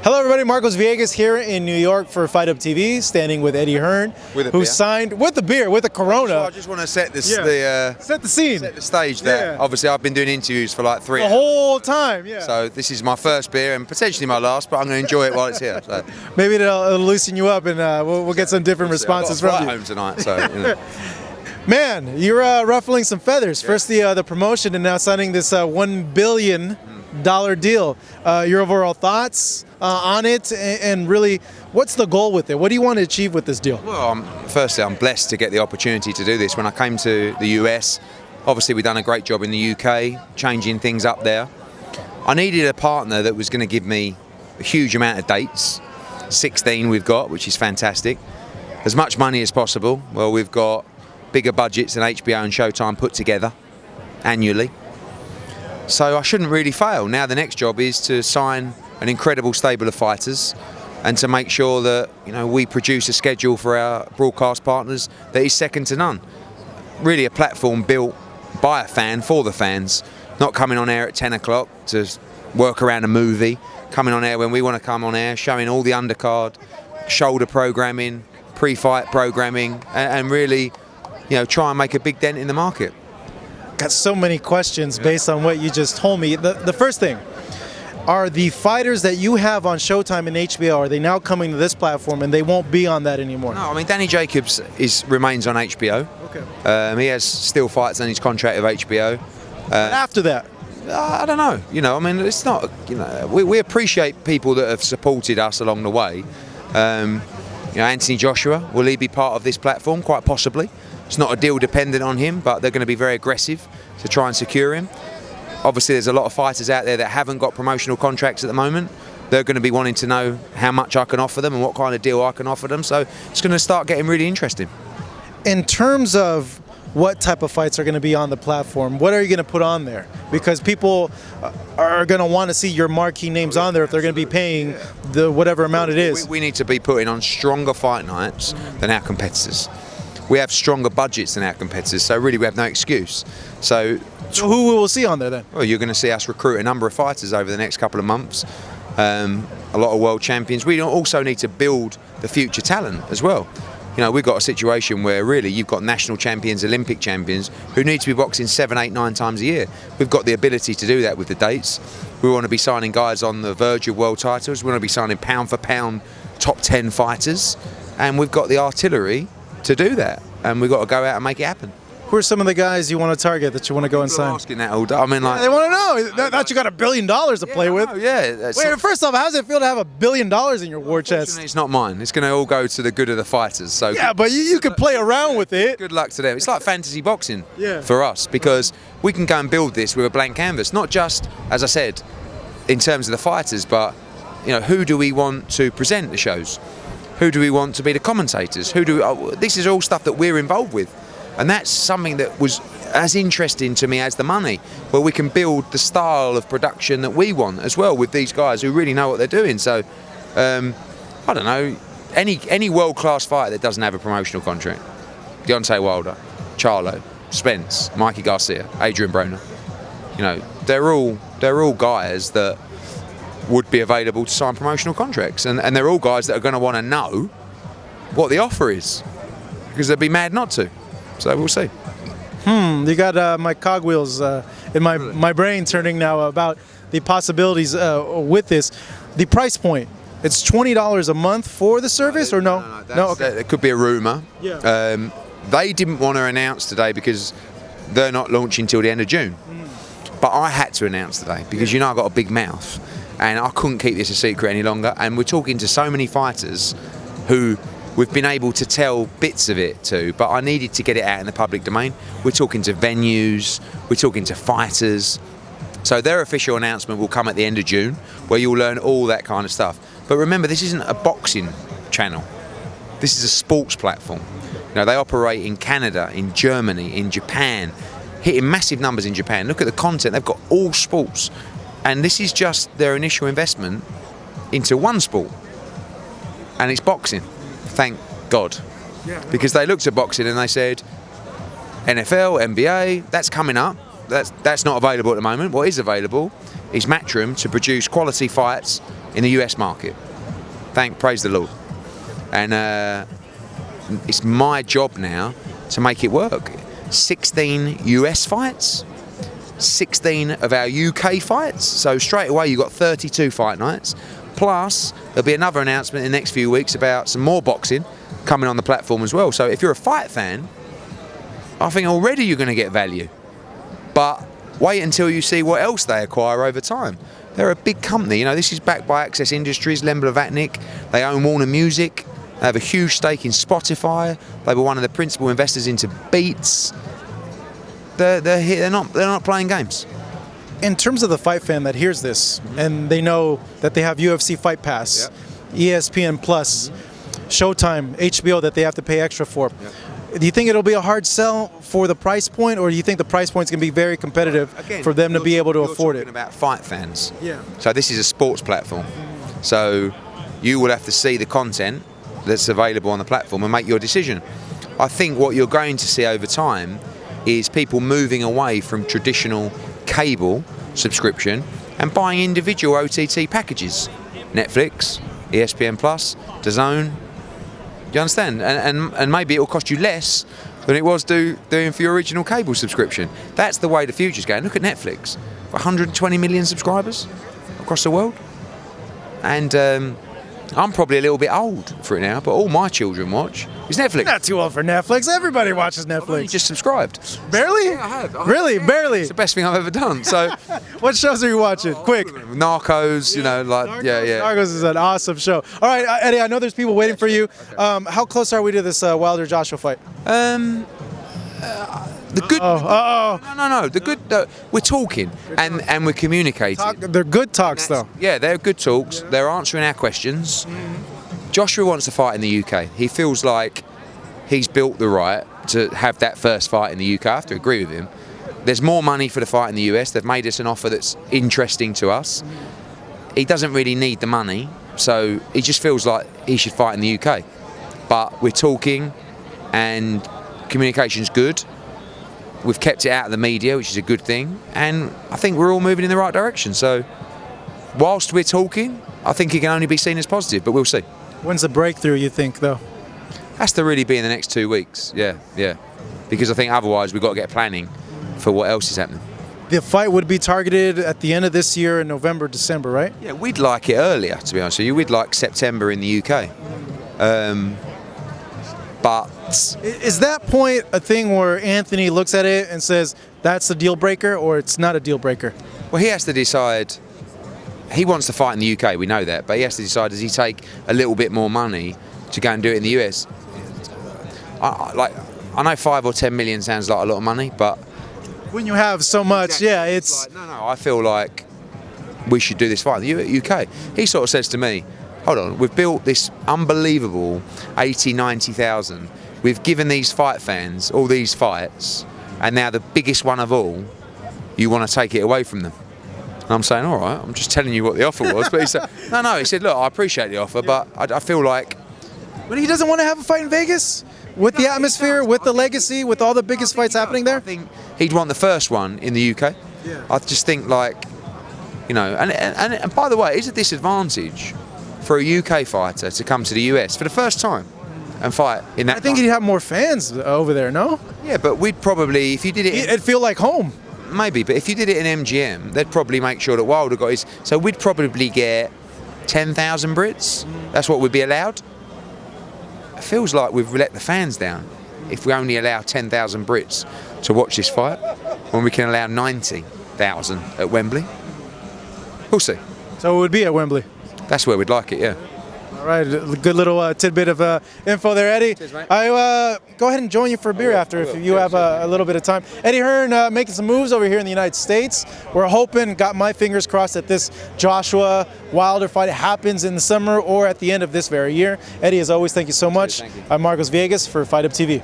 Hello everybody, Marcos Villegas here in New York for Fight Up TV, standing with Eddie Hearn, who signed with the beer, with the Corona. I just want to set this, set the scene, set the stage there. Yeah. Obviously, I've been doing interviews for like 3 the hours. whole time. Yeah. So this is my first beer and potentially my last, but I'm going to enjoy it while it's here. So. Maybe it'll loosen you up, and we'll get some different responses from you. Home tonight, so. You know. Man, you're ruffling some feathers. First the promotion, and now signing this $1 billion deal. Your overall thoughts on it, and really, what's the goal with it? What do you want to achieve with this deal? Well, firstly, I'm blessed to get the opportunity to do this. When I came to the US, obviously we've done a great job in the UK, changing things up there. I needed a partner that was going to give me a huge amount of dates. 16 we've got, which is fantastic. As much money as possible. Well, we've got bigger budgets than HBO and Showtime put together annually. So I shouldn't really fail. Now the next job is to sign an incredible stable of fighters and to make sure that we produce a schedule for our broadcast partners that is second to none. Really a platform built by a fan for the fans, not coming on air at 10 o'clock to work around a movie, coming on air when we want to come on air, showing all the undercard, shoulder programming, pre-fight programming, and really try and make a big dent in the market. Got so many questions based on what you just told me. The first thing, are the fighters that you have on Showtime and HBO, are they now coming to this platform and they won't be on that anymore? No, I mean, Danny Jacobs remains on HBO. Okay. He has still fights on his contract with HBO. After that? I don't know. I mean, it's not, we appreciate people that have supported us along the way. Anthony Joshua, will he be part of this platform? Quite possibly. It's not a deal dependent on him, but they're going to be very aggressive to try and secure him. Obviously, there's a lot of fighters out there that haven't got promotional contracts at the moment. They're going to be wanting to know how much I can offer them and what kind of deal I can offer them. So it's going to start getting really interesting. In terms of what type of fights are going to be on the platform, what are you going to put on there? Because people are going to want to see your marquee names on there if they're going to be paying the whatever amount it is. We need to be putting on stronger fight nights than our competitors. We have stronger budgets than our competitors, so really we have no excuse. So who will we see on there then? Well, you're going to see us recruit a number of fighters over the next couple of months. A lot of world champions. We also need to build the future talent as well. We've got a situation where really you've got national champions, Olympic champions who need to be boxing 7, 8, 9 times a year. We've got the ability to do that with the dates. We want to be signing guys on the verge of world titles. We want to be signing pound for pound top 10 fighters, and we've got the artillery to do that, and we've got to go out and make it happen. Who are some of the guys you want to target that you want to go and sign? Asking that all day. I mean, like, they want to know that you got $1 billion to play with. Wait, first off, how does it feel to have $1 billion in your war chest? It's not mine. It's going to all go to the good of the fighters. So yeah, but you can play around with it. Good luck to them. It's like fantasy boxing for us, because we can go and build this with a blank canvas. Not just, as I said, in terms of the fighters, but who do we want to present the shows? Who do we want to be the commentators? This is all stuff that we're involved with. And that's something that was as interesting to me as the money, where we can build the style of production that we want as well with these guys who really know what they're doing. So, I don't know, any world-class fighter that doesn't have a promotional contract, Deontay Wilder, Charlo, Spence, Mikey Garcia, Adrian Broner, they're all guys that would be available to sign promotional contracts, and they're all guys that are going to want to know what the offer is, because they'd be mad not to. So we'll see. You got my cogwheels in my brain turning now about the possibilities with this. The price point, it's $20 a month for the service, or no? No, okay. It could be a rumor. Yeah. They didn't want to announce today because they're not launching till the end of June. But I had to announce today because I've got a big mouth, and I couldn't keep this a secret any longer. And we're talking to so many fighters who we've been able to tell bits of it to, but I needed to get it out in the public domain. We're talking to venues, we're talking to fighters. So their official announcement will come at the end of June, where you'll learn all that kind of stuff. But remember, this isn't a boxing channel. This is a sports platform. They operate in Canada, in Germany, in Japan, hitting massive numbers in Japan. Look at the content, they've got all sports. And this is just their initial investment into one sport, and it's boxing. Thank God. Because they looked at boxing and they said, NFL, NBA, that's coming up. That's not available at the moment. What is available is Matchroom to produce quality fights in the US market. Praise the Lord. And it's my job now to make it work. 16 US fights, 16 of our UK fights. So straight away you've got 32 fight nights. Plus there'll be another announcement in the next few weeks about some more boxing coming on the platform as well. So if you're a fight fan, I think already you're going to get value. But wait until you see what else they acquire over time. They're a big company. You know, this is backed by Access Industries, Len Blavatnik. They own Warner Music. They have a huge stake in Spotify. They were one of the principal investors into Beats. They're here. They're not playing games. In terms of the fight fan that hears this, and they know that they have UFC Fight Pass, ESPN Plus, Showtime, HBO that they have to pay extra for. Do you think it'll be a hard sell for the price point, or do you think the price point is going to be very competitive for them to be able to afford it? You're talking about fight fans. Yeah. So this is a sports platform. So you will have to see the content that's available on the platform and make your decision. I think what you're going to see over time is people moving away from traditional cable subscription and buying individual OTT packages. Netflix, ESPN Plus, DAZN. Do you understand? And maybe it will cost you less than it was doing for your original cable subscription. That's the way the future's going. Look at Netflix. 120 million subscribers across the world. And I'm probably a little bit old for it now, but all my children watch is Netflix. Not too old for Netflix. Everybody watches Netflix. You just subscribed. Barely? Yeah, I have. Really? Barely? It's the best thing I've ever done. So, What shows are you watching? Quick. Narcos, you know, like, Narcos is an awesome show. All right, Eddie, I know there's people waiting for you. How close are we to this Wilder-Joshua fight? The good. No. The good. We're talking and we're communicating. They're good talks, though. Yeah, they're good talks. They're answering our questions. Joshua wants to fight in the UK. He feels like he's built the right to have that first fight in the UK. I have to agree with him. There's more money for the fight in the US. They've made us an offer that's interesting to us. He doesn't really need the money, so he just feels like he should fight in the UK. But we're talking, and communication's good. We've kept it out of the media, which is a good thing, and I think we're all moving in the right direction. So whilst we're talking, I think it can only be seen as positive, but we'll see. When's the breakthrough, you think, though? Has to really be in the next 2 weeks, yeah. Because I think otherwise we've got to get planning for what else is happening. The fight would be targeted at the end of this year in November, December, right? Yeah, we'd like it earlier, to be honest with you. We'd like September in the UK. But is that point a thing where Anthony looks at it and says that's a deal breaker, or it's not a deal breaker? Well, he has to decide. He wants to fight in the UK, we know that, but he has to decide, does he take a little bit more money to go and do it in the US? I know 5 or 10 million sounds like a lot of money, but when you have so much, yeah, it's like, no, I feel like we should do this fight in the UK. He sort of says to me, hold on, we've built this unbelievable 80, 90,000. We've given these fight fans all these fights, and now the biggest one of all, you want to take it away from them. And I'm saying, all right, I'm just telling you what the offer was. But he said, no, he said, look, I appreciate the offer, but I feel like... But he doesn't want to have a fight in Vegas? With the atmosphere, with the legacy, with all the biggest fights happening there? I think he'd want the first one in the UK. Yeah. I just think, like, you know, and by the way, it's a disadvantage for a UK fighter to come to the US for the first time and fight in that. I think he'd have more fans over there, no? Yeah, but we'd probably, if you did it... It'd feel like home. Maybe, but if you did it in MGM, they'd probably make sure that Wilder got his... So we'd probably get 10,000 Brits. That's what would be allowed. It feels like we've let the fans down if we only allow 10,000 Brits to watch this fight when we can allow 90,000 at Wembley. We'll see. So it would be at Wembley. That's where we'd like it, yeah. All right, good little tidbit of info there, Eddie. Cheers, mate. I go ahead and join you for a beer after if you have a little bit of time. Eddie Hearn making some moves over here in the United States. We're hoping, got my fingers crossed, that this Joshua Wilder fight happens in the summer or at the end of this very year. Eddie, as always, thank you so much. Cheers, thank you. I'm Marcos Villegas for Fight Up TV.